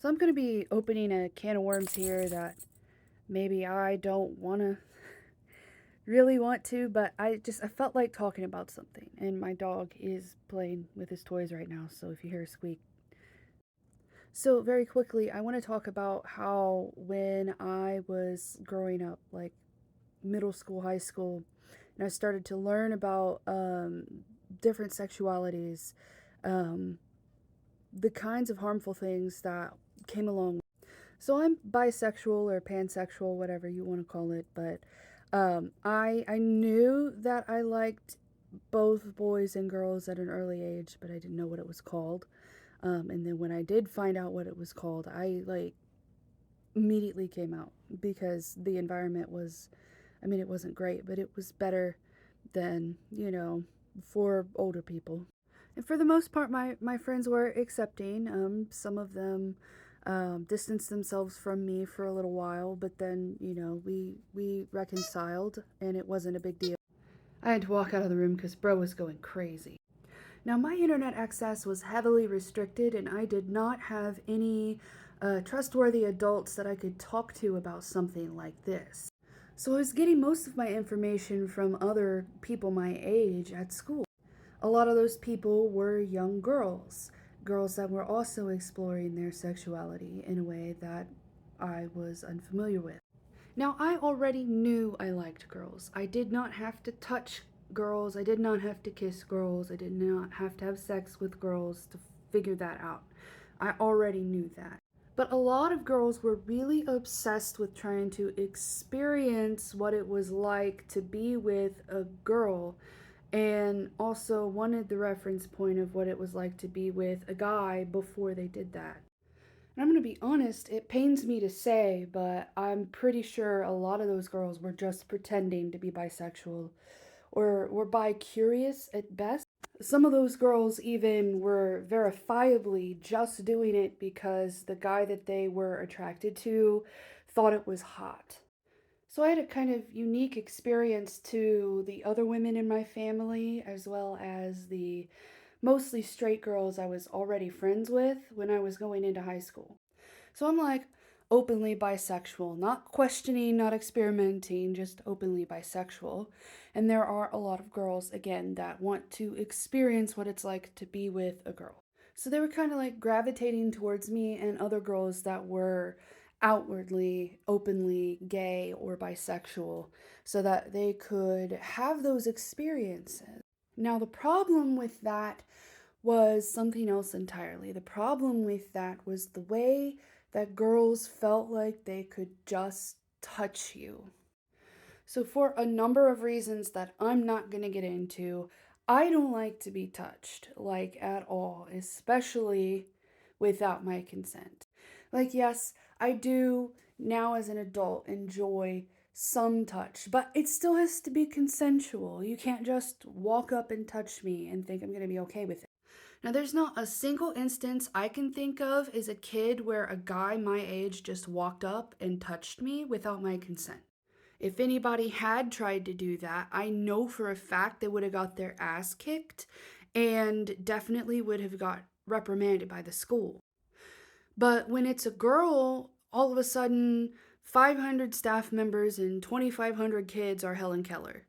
So I'm going to be opening a can of worms here that maybe I don't really want to, but I felt like talking about something. And my dog is playing with his toys right now, so if you hear a squeak. So very quickly, I want to talk about how when I was growing up, like middle school, high school, and I started to learn about different sexualities, um, the kinds of harmful things that came along. So I'm bisexual or pansexual, whatever you want to call it, but I knew that I liked both boys and girls at an early age, but I didn't know what it was called. And then when I did find out what it was called, I like immediately came out because the environment was, I mean, it wasn't great, but it was better than, for older people. And for the most part, my friends were accepting. Some of them distanced themselves from me for a little while, but then, we reconciled and it wasn't a big deal. I had to walk out of the room because bro was going crazy. Now, my internet access was heavily restricted, and I did not have any trustworthy adults that I could talk to about something like this. So I was getting most of my information from other people my age at school. A lot of those people were young girls, girls that were also exploring their sexuality in a way that I was unfamiliar with. Now, I already knew I liked girls. I did not have to touch girls, I did not have to kiss girls, I did not have to have sex with girls to figure that out. I already knew that. But a lot of girls were really obsessed with trying to experience what it was like to be with a girl and also wanted the reference point of what it was like to be with a guy before they did that. And I'm gonna be honest, it pains me to say, but I'm pretty sure a lot of those girls were just pretending to be bisexual or were bi curious at best. Some of those girls even were verifiably just doing it because the guy that they were attracted to thought it was hot. So I had a kind of unique experience to the other women in my family, as well as the mostly straight girls I was already friends with when I was going into high school. So I'm like openly bisexual, not questioning, not experimenting, just openly bisexual. And there are a lot of girls, again, that want to experience what it's like to be with a girl. So they were kind of like gravitating towards me and other girls that were outwardly, openly gay or bisexual so that they could have those experiences. Now, the problem with that was something else entirely. The problem with that was the way that girls felt like they could just touch you. So, for a number of reasons that I'm not going to get into, I don't like to be touched, like at all, especially without my consent. Like, yes, I do now as an adult enjoy some touch, but it still has to be consensual. You can't just walk up and touch me and think I'm going to be okay with it. Now, there's not a single instance I can think of as a kid where a guy my age just walked up and touched me without my consent. If anybody had tried to do that, I know for a fact they would have got their ass kicked and definitely would have got reprimanded by the school. But when it's a girl, all of a sudden 500 staff members and 2,500 kids are Helen Keller.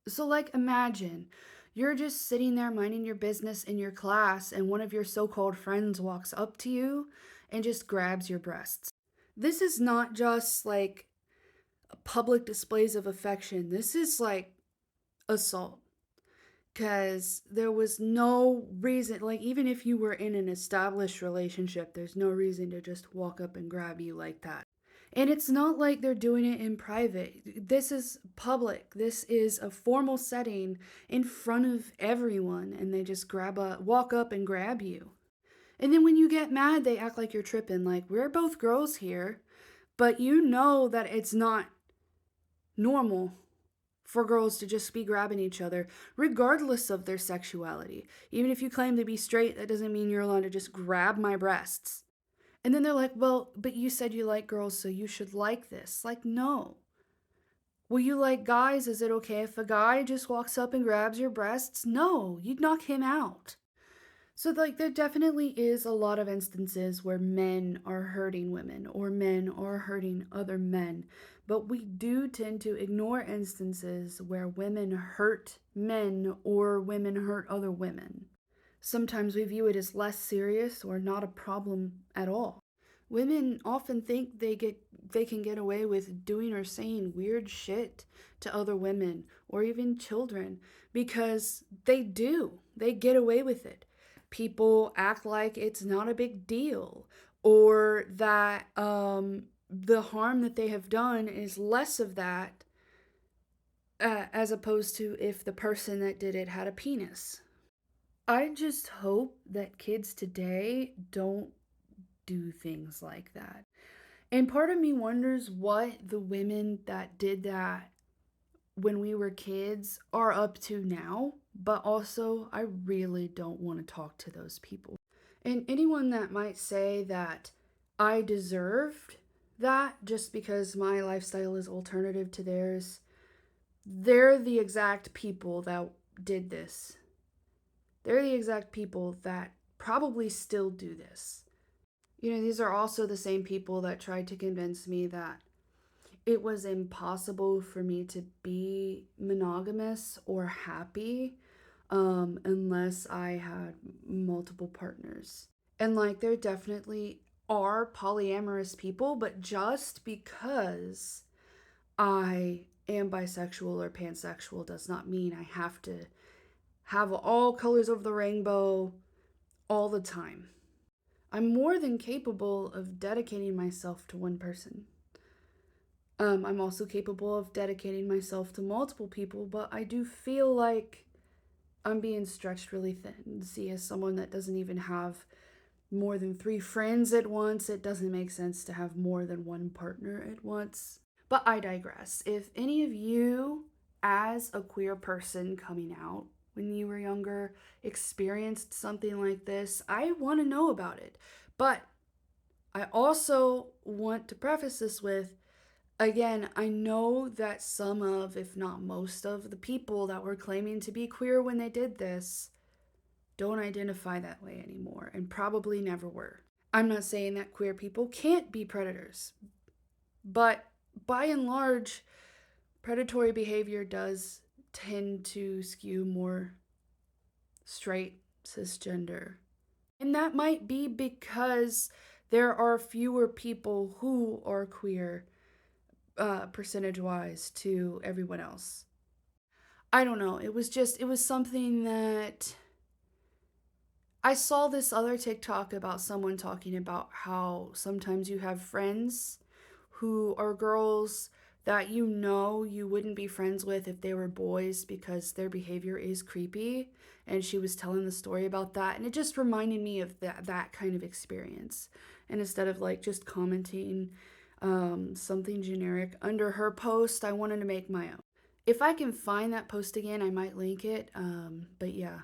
So, like, imagine you're just sitting there minding your business in your class, and one of your so called friends walks up to you and just grabs your breasts. This is not just like public displays of affection, this is like assault. Because there was no reason, like, even if you were in an established relationship, there's no reason to just walk up and grab you like that. And it's not like they're doing it in private. This is public. This is a formal setting in front of everyone, and they just walk up and grab you. And then when you get mad, they act like you're tripping. Like, we're both girls here, but you know that it's not normal for girls to just be grabbing each other, regardless of their sexuality. Even if you claim to be straight, that doesn't mean you're allowed to just grab my breasts. And then they're like, well, but you said you like girls, so you should like this. Like, no. Will you like guys? Is it okay if a guy just walks up and grabs your breasts? No, you'd knock him out. So, like, there definitely is a lot of instances where men are hurting women or men are hurting other men, but we do tend to ignore instances where women hurt men or women hurt other women. Sometimes we view it as less serious or not a problem at all. Women often think they can get away with doing or saying weird shit to other women or even children because they do. They get away with it. People act like it's not a big deal or that the harm that they have done is less of that as opposed to if the person that did it had a penis. I just hope that kids today don't do things like that. And part of me wonders what the women that did that when we were kids are up to now, but also I really don't want to talk to those people. And anyone that might say that I deserved that just because my lifestyle is alternative to theirs, they're the exact people that did this. They're the exact people that probably still do this. You know, these are also the same people that tried to convince me that it was impossible for me to be monogamous or happy unless I had multiple partners. And like, there definitely are polyamorous people, but just because I am bisexual or pansexual does not mean I have to have all colors of the rainbow all the time. I'm more than capable of dedicating myself to one person. I'm also capable of dedicating myself to multiple people, but I do feel like I'm being stretched really thin. See, as someone that doesn't even have more than 3 friends at once, it doesn't make sense to have more than one partner at once. But I digress. If any of you, as a queer person coming out when you were younger, experienced something like this, I want to know about it. But I also want to preface this with, again, I know that some of, if not most of, the people that were claiming to be queer when they did this don't identify that way anymore and probably never were. I'm not saying that queer people can't be predators, but by and large, predatory behavior does tend to skew more straight, cisgender. And that might be because there are fewer people who are queer percentage wise to everyone else. I don't know. It was something that I saw this other TikTok about someone talking about how sometimes you have friends who are girls that you know you wouldn't be friends with if they were boys because their behavior is creepy. And she was telling the story about that. And it just reminded me of that kind of experience. And instead of like just commenting something generic under her post, I wanted to make my own. If I can find that post again, I might link it. But yeah.